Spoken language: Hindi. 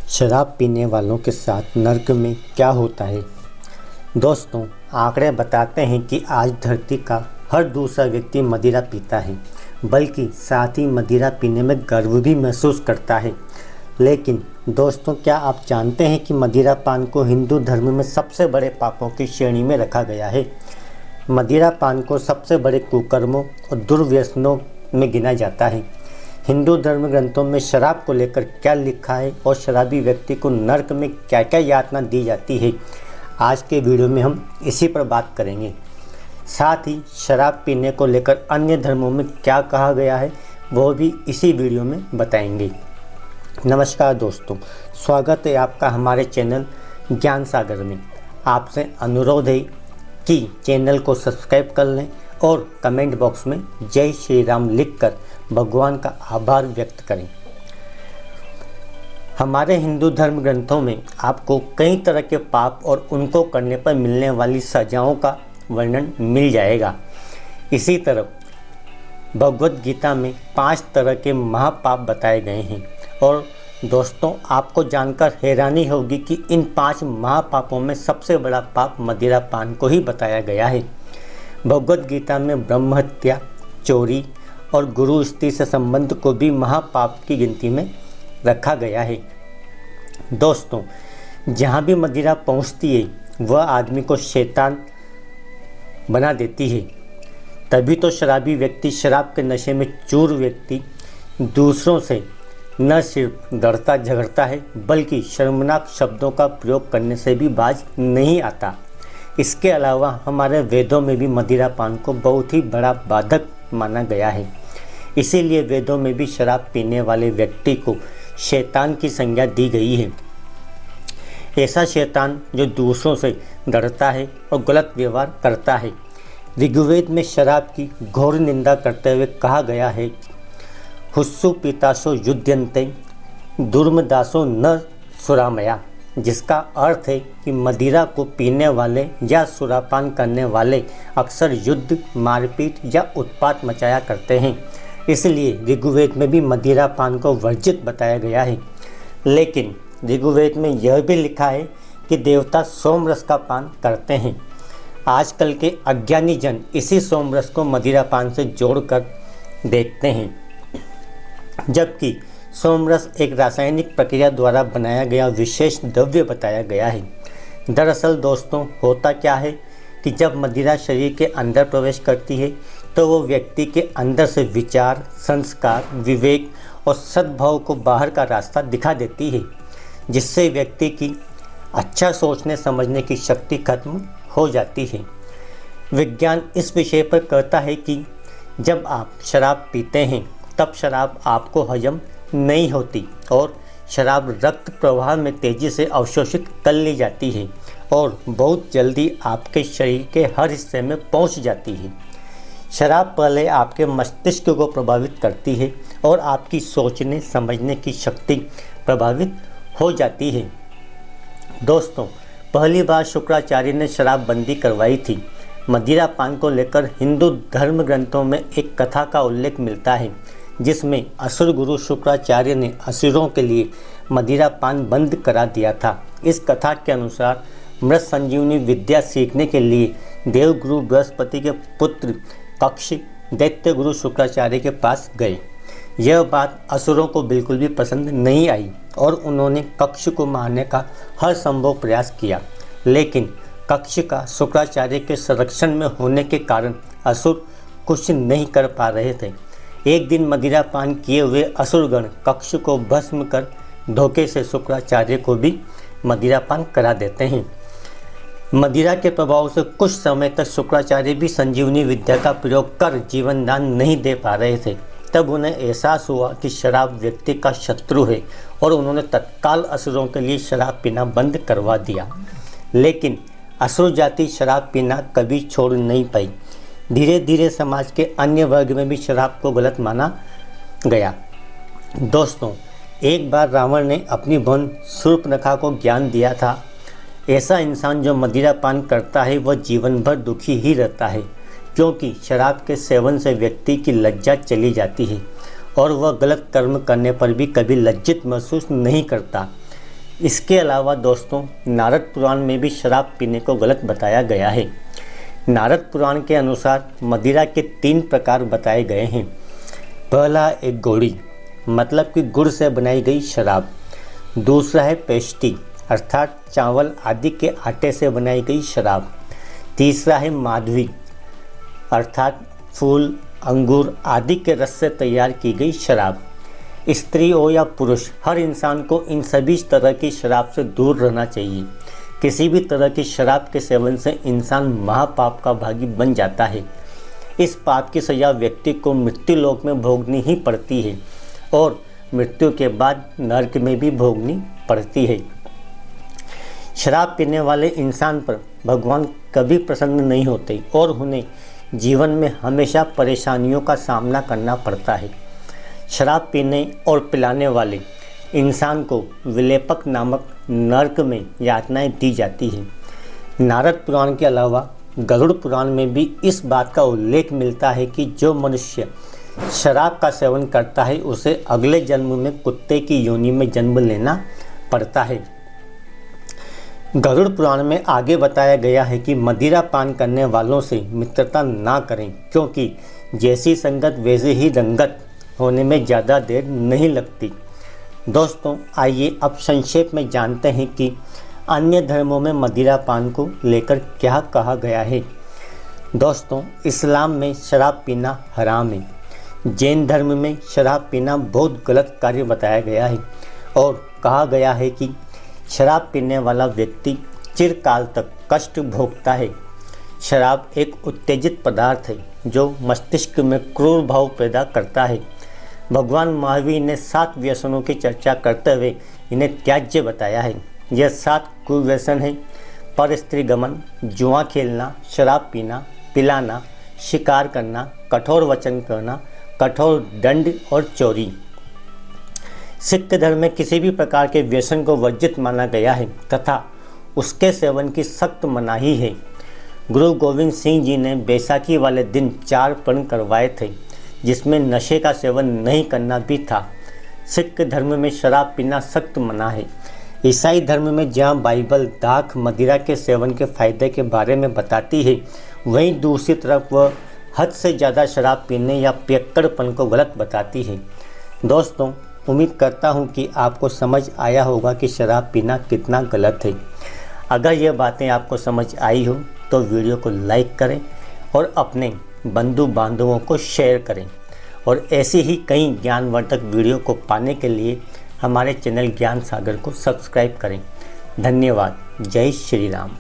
शराब पीने वालों के साथ नर्क में क्या होता है। दोस्तों, आंकड़े बताते हैं कि आज धरती का हर दूसरा व्यक्ति मदिरा पीता है, बल्कि साथ ही मदिरा पीने में गर्व भी महसूस करता है। लेकिन दोस्तों, क्या आप जानते हैं कि मदिरा पान को हिंदू धर्म में सबसे बड़े पापों की श्रेणी में रखा गया है। मदिरा पान को सबसे बड़े कुकर्मों और दुर्व्यसनों में गिना जाता है। हिंदू धर्म ग्रंथों में शराब को लेकर क्या लिखा है और शराबी व्यक्ति को नर्क में क्या क्या यातना दी जाती है, आज के वीडियो में हम इसी पर बात करेंगे। साथ ही शराब पीने को लेकर अन्य धर्मों में क्या कहा गया है वो भी इसी वीडियो में बताएंगे। नमस्कार दोस्तों, स्वागत है आपका हमारे चैनल ज्ञान सागर में। आपसे अनुरोध है कि चैनल को सब्सक्राइब कर लें और कमेंट बॉक्स में जय श्री राम लिखकर भगवान का आभार व्यक्त करें। हमारे हिंदू धर्म ग्रंथों में आपको कई तरह के पाप और उनको करने पर मिलने वाली सजाओं का वर्णन मिल जाएगा। इसी तरह भगवद गीता में 5 तरह के महापाप बताए गए हैं और दोस्तों, आपको जानकर हैरानी होगी कि इन 5 महापापों में सबसे बड़ा पाप मदिरा पान को ही बताया गया है। भगवद गीता में ब्रह्म हत्या, चोरी और गुरु स्त्री से संबंध को भी महापाप की गिनती में रखा गया है। दोस्तों, जहाँ भी मदिरा पहुँचती है वह आदमी को शैतान बना देती है। तभी तो शराबी व्यक्ति, शराब के नशे में चूर व्यक्ति दूसरों से न सिर्फ डरता झगड़ता है बल्कि शर्मनाक शब्दों का प्रयोग करने से भी बाज नहीं आता। इसके अलावा हमारे वेदों में भी मदिरा पान को बहुत ही बड़ा बाधक माना गया है। इसीलिए वेदों में भी शराब पीने वाले व्यक्ति को शैतान की संज्ञा दी गई है। ऐसा शैतान जो दूसरों से डरता है और गलत व्यवहार करता है। ऋग्वेद में शराब की घोर निंदा करते हुए कहा गया है, हुस्सु पीतासो युध्यन्ते दुर्मदासो न सुरामया, जिसका अर्थ है कि मदिरा को पीने वाले या सुरापान करने वाले अक्सर युद्ध, मारपीट या उत्पात मचाया करते हैं। इसलिए ऋग्वेद में भी मदिरा पान को वर्जित बताया गया है। लेकिन ऋग्वेद में यह भी लिखा है कि देवता सोमरस का पान करते हैं। आजकल के अज्ञानी जन इसी सोमरस को मदिरा पान से जोड़कर देखते हैं, जबकि सोमरस एक रासायनिक प्रक्रिया द्वारा बनाया गया विशेष द्रव्य बताया गया है। दरअसल दोस्तों, होता क्या है कि जब मदिरा शरीर के अंदर प्रवेश करती है तो वो व्यक्ति के अंदर से विचार, संस्कार, विवेक और सद्भाव को बाहर का रास्ता दिखा देती है, जिससे व्यक्ति की अच्छा सोचने समझने की शक्ति खत्म हो जाती है। विज्ञान इस विषय पर कहता है कि जब आप शराब पीते हैं तब शराब आपको हजम नहीं होती और शराब रक्त प्रवाह में तेज़ी से अवशोषित कर ली जाती है और बहुत जल्दी आपके शरीर के हर हिस्से में पहुंच जाती है। शराब पहले आपके मस्तिष्क को प्रभावित करती है और आपकी सोचने समझने की शक्ति प्रभावित हो जाती है। दोस्तों, पहली बार शुक्राचार्य ने शराबबंदी करवाई थी। मदिरा पान को लेकर हिंदू धर्म ग्रंथों में एक कथा का उल्लेख मिलता है, जिसमें असुर गुरु शुक्राचार्य ने असुरों के लिए मदिरा पान बंद करा दिया था। इस कथा के अनुसार मृत संजीवनी विद्या सीखने के लिए देवगुरु बृहस्पति के पुत्र कक्ष दैत्य गुरु शुक्राचार्य के पास गए। यह बात असुरों को बिल्कुल भी पसंद नहीं आई और उन्होंने कक्ष को मारने का हर संभव प्रयास किया। लेकिन कक्ष का शुक्राचार्य के संरक्षण में होने के कारण असुर कुछ नहीं कर पा रहे थे। एक दिन मदिरा पान किए हुए असुरगण कक्ष को भस्म कर धोखे से शुक्राचार्य को भी मदिरा पान करा देते हैं। मदिरा के प्रभाव से कुछ समय तक शुक्राचार्य भी संजीवनी विद्या का प्रयोग कर जीवन दान नहीं दे पा रहे थे। तब उन्हें एहसास हुआ कि शराब व्यक्ति का शत्रु है और उन्होंने तत्काल असुरों के लिए शराब पीना बंद करवा दिया। लेकिन असुर जाति शराब पीना कभी छोड़ नहीं पाई। धीरे धीरे समाज के अन्य वर्ग में भी शराब को गलत माना गया। दोस्तों, एक बार रावण ने अपनी बहन शूर्पणखा को ज्ञान दिया था, ऐसा इंसान जो मदिरा पान करता है वह जीवन भर दुखी ही रहता है, क्योंकि शराब के सेवन से व्यक्ति की लज्जा चली जाती है और वह गलत कर्म करने पर भी कभी लज्जित महसूस नहीं करता। इसके अलावा दोस्तों नारद पुराण में भी शराब पीने को गलत बताया गया है। नारद पुराण के अनुसार मदिरा के 3 प्रकार बताए गए हैं। पहला एक गौड़ी मतलब कि गुड़ से बनाई गई शराब। दूसरा है पेस्टी अर्थात चावल आदि के आटे से बनाई गई शराब। तीसरा है माधवी अर्थात फूल अंगूर आदि के रस से तैयार की गई शराब। स्त्री हो या पुरुष, हर इंसान को इन सभी तरह की शराब से दूर रहना चाहिए। किसी भी तरह की शराब के सेवन से इंसान महापाप का भागी बन जाता है। इस पाप की सजा व्यक्ति को मृत्यु लोक में भोगनी ही पड़ती है और मृत्यु के बाद नरक में भी भोगनी पड़ती है। शराब पीने वाले इंसान पर भगवान कभी प्रसन्न नहीं होते और उन्हें जीवन में हमेशा परेशानियों का सामना करना पड़ता है। शराब पीने और पिलाने वाले इंसान को विलेपक नामक नरक में यातनाएं दी जाती हैं। नारद पुराण के अलावा गरुड़ पुराण में भी इस बात का उल्लेख मिलता है कि जो मनुष्य शराब का सेवन करता है उसे अगले जन्म में कुत्ते की योनि में जन्म लेना पड़ता है। गरुड़ पुराण में आगे बताया गया है कि मदिरा पान करने वालों से मित्रता ना करें, क्योंकि जैसी संगत वैसे ही रंगत होने में ज़्यादा देर नहीं लगती। दोस्तों आइए अब संक्षेप में जानते हैं कि अन्य धर्मों में मदिरा पान को लेकर क्या कहा गया है। दोस्तों इस्लाम में शराब पीना हराम है। जैन धर्म में शराब पीना बहुत गलत कार्य बताया गया है और कहा गया है कि शराब पीने वाला व्यक्ति चिरकाल तक कष्ट भोगता है। शराब एक उत्तेजित पदार्थ है जो मस्तिष्क में क्रूर भाव पैदा करता है। भगवान महावीर ने 7 व्यसनों की चर्चा करते हुए इन्हें त्याज्य बताया है। यह 7 कुव्यसन हैं: पर स्त्री गमन, जुआ खेलना, शराब पीना, पिलाना, शिकार करना, कठोर वचन करना, कठोर दंड और चोरी। सिख धर्म में किसी भी प्रकार के व्यसन को वर्जित माना गया है तथा उसके सेवन की सख्त मनाही है। गुरु गोविंद सिंह जी ने बैसाखी वाले दिन 4 प्रण करवाए थे जिसमें नशे का सेवन नहीं करना भी था। सिख धर्म में शराब पीना सख्त मना है। ईसाई धर्म में जहाँ बाइबल दाख मदिरा के सेवन के फायदे के बारे में बताती है, वहीं दूसरी तरफ वह हद से ज़्यादा शराब पीने या पियक्कड़पन को गलत बताती है। दोस्तों उम्मीद करता हूँ कि आपको समझ आया होगा कि शराब पीना कितना गलत है। अगर ये बातें आपको समझ आई हो तो वीडियो को लाइक करें और अपने बंधु बांधवों को शेयर करें और ऐसी ही कई ज्ञानवर्धक वीडियो को पाने के लिए हमारे चैनल ज्ञान सागर को सब्सक्राइब करें। धन्यवाद। जय श्री राम।